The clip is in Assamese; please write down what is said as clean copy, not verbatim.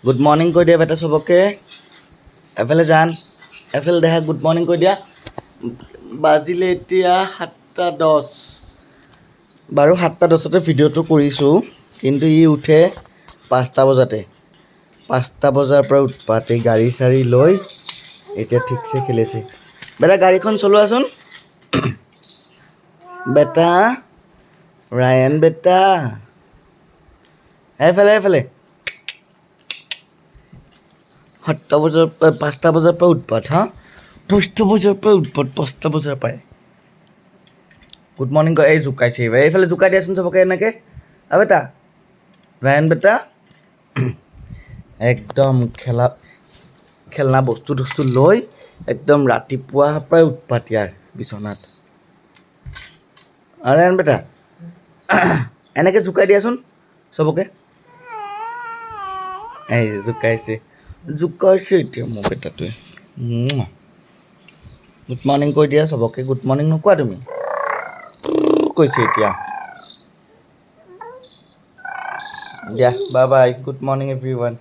গুড মৰ্ণিং কৈ দিয়া বেটা চবকে এফালে যান এফালে দেখা গুড মৰ্ণিং কৈ দিয়া বাজিলে এতিয়া 7:10 বাৰু 7:10 ভিডিঅ'টো কৰিছোঁ কিন্তু ই উঠে 5টা বজাতে 5টা বজাৰ পৰা উৎপাতে গাড়ী চাড়ী লৈ এতিয়া ঠিকছে খেলিছে বেটা গাড়ীখন চলোৱাচোন বেটা ৰায়ান বেটা এইফালে 7টা বজাৰ পৰা 5টা বজাৰ পৰা উৎপাত হা 5টা বজাৰ পৰা উৎপাত 5টা বজাৰ পায় গুড মৰ্ণিং কয় এই জোকাইছে এইবাৰ এইফালে জোকাই দিয়াচোন চবকে এনেকৈ বেটা ৰায়ান বেটা একদম খেলনা বস্তু লৈ একদম ৰাতিপুৱাৰ পৰাই উৎপাত ইয়াৰ বিচনাত ৰায়ান বেটা এনেকৈ জোকাই দিয়াচোন চবকে এই জোকাইছে এতিয়া মোৰ বেটাটোৱে গুড মৰ্ণিং কৈ দিয়া চবকে গুড মৰ্ণিং নোকোৱা তুমি কৈছে এতিয়া দিয়া bye bye good morning everyone